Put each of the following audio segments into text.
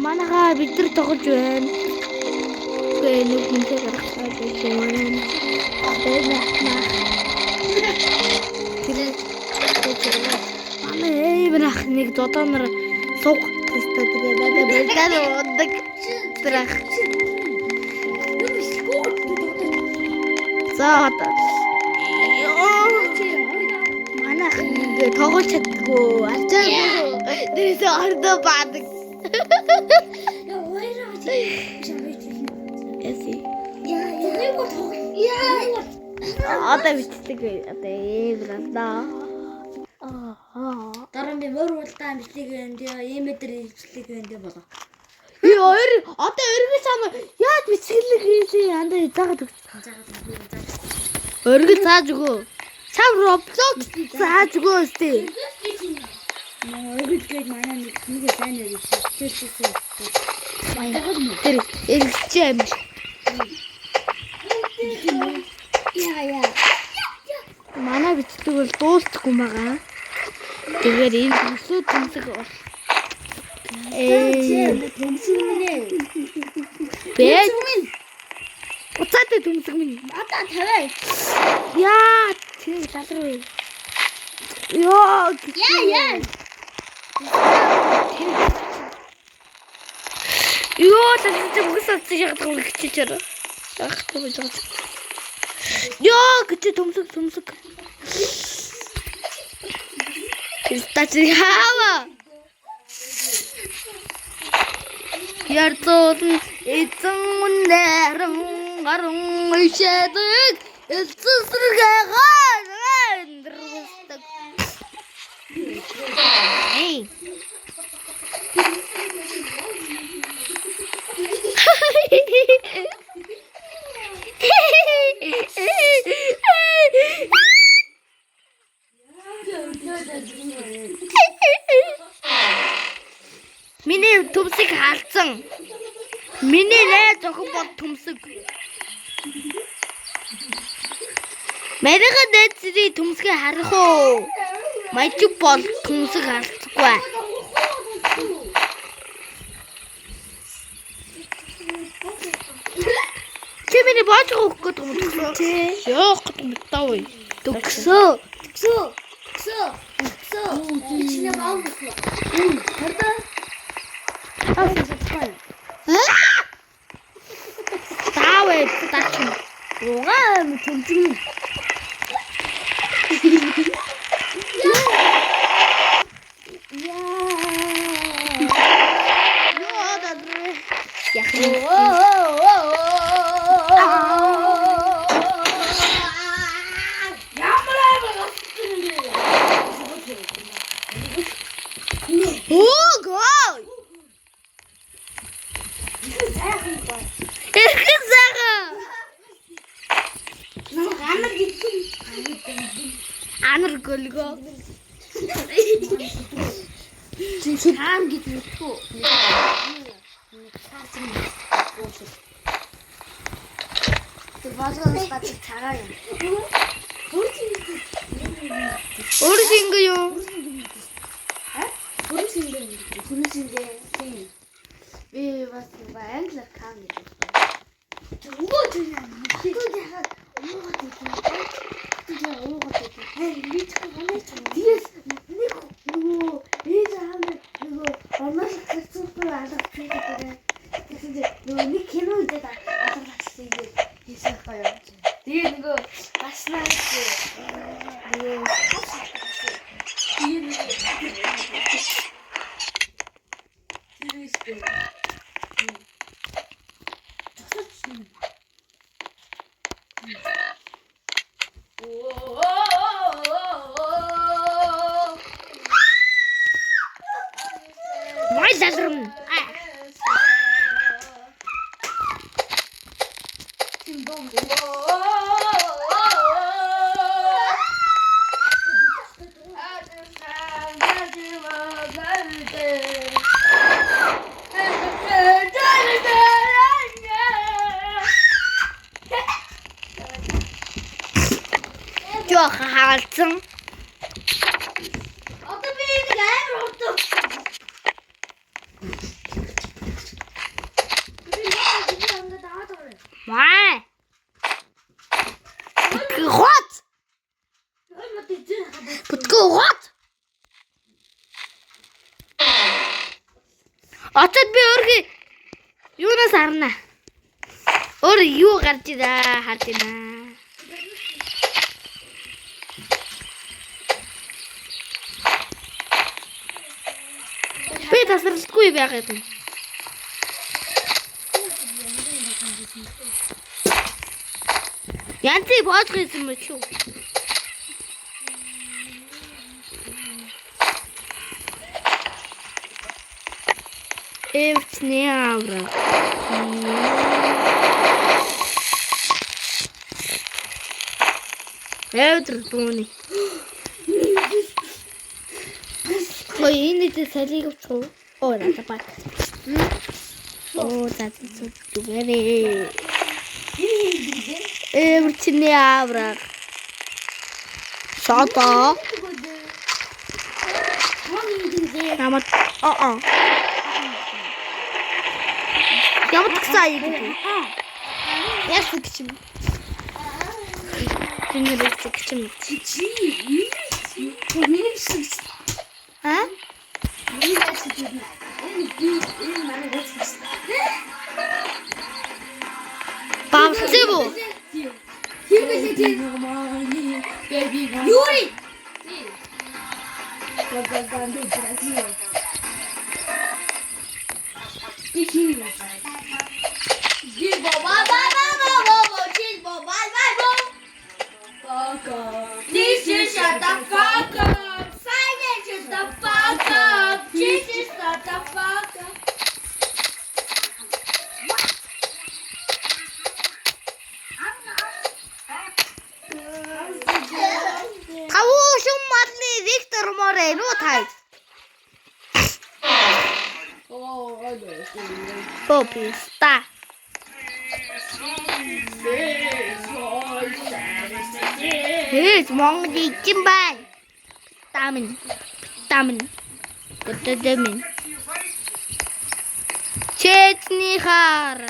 Манайхаа бид нар тоглож байна. Гээ нэг хүнтэй гарахтаа гэж юм. Манай эврах нэг додоонор суг теста тэгээ надад бэлдээд ундаг трах. За одоо манайх ингээ тоглож чаддгүй ачаагүй дээрээ ордоо баадаг. Одоо битдэг одоо эвраа. Дараа би мөр уултаа бичлэг энэ эмэдэр бичлэг энэ болоо. Хоёр одоо өргөж самаа яаж бичлэг хийсэн андаа заагаад өгч. Өргөж зааж өгөө. Чам Roblox зааж өгөө өстэй. Өргөж гээд манай нэг сайн нэг чичээсэн. Тэр элчэм. Яа. Манай бичлэг бол дуусахгүй байгаа. Тэгэхээр энэ төсөө тэмцэг бол төмсгүнэ. Бэж. Уцаатай төмсг минь. Одоо тавиа. Яа, тий талруу. Яа. Ёо, тэгж мөсөж яадаг юм хичээж. Ах, тэгж байгаа. Ёо, гэж төмсг. Тэстачи хава. Ярцон эзэн нэрэн гаран ишэдэг эцэсргээ гаардаг. Эй. Миний төмсөг хаалцсан. Миний найз охин бол төмсөг. Мэрэгэн дэцри төмсгийг харах уу? Мажиг бол төмсөг хаалцгүй. Чи миний бааж өгөх гэдэг юм уу? Яах гэдэг юм таа. Төгсөө. Чиний маав гэв. Хардаа. Таавэ тачин. Угаа төмсгүн. Анар гөлгөө. Хаан гэдэг үү? Тэр базгаас гадаг цагаа юм. Өөрсингөө юу? Бүрсингээ. Би бас англиар хаан гэдэг. Өнгөө тийм. Why is that room? жоохон хаалцсан. Одоо би нэг амар хурдан. Маа. Хот. Бүтгөө хот. Очоод би өөрхий юунаас харна. Өөр юу гарч ирээ харж байна. Би тасралтгүй байгаад байна. Янцыг боож гисэн мэт шүү. Эвчний авра. Эвдэр дууны. Ой, энэ дэ салиг авчихв. Оо, надад баг. Оо, надад зүгээрээ. Эвчний авра. Шата. Намат Ямар тагсаа юм бэ? Яс гिचим. Тэнийг гिचим. Чи. Миний шиг. Аа? Миний шиг. Энэ манай гиchим. Бамцэвүү. Юри. This is shut the fuck up. Silence, shut the fuck up. This is shut the fuck up. Тавуушин модны Виктор Море нуу тай. Пописта. Хэс Монгол ичэн бай. Тамин. Тэтэдэмин. Чечний хар.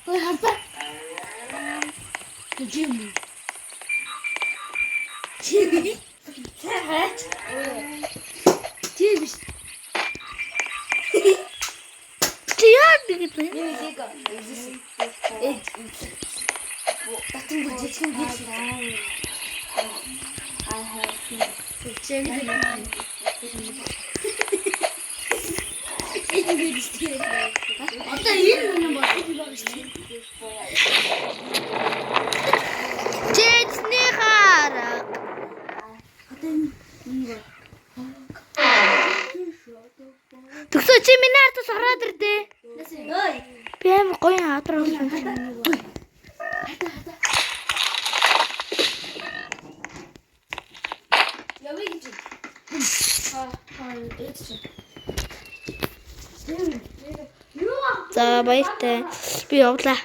Ой, хата. Жим. Чи. Тэрэт. Чи биш. Чи яа гэдэг вэ? Нэг яг. Батэн бүжигчин гэж. Одоо энэ юм байна. Чечний хар. Тэгсээ чи миний артаас ороод ирдээ. Ой. Би амар гоё хаатраа болсон. Явъя гэж. За баяртай. Би явлаа.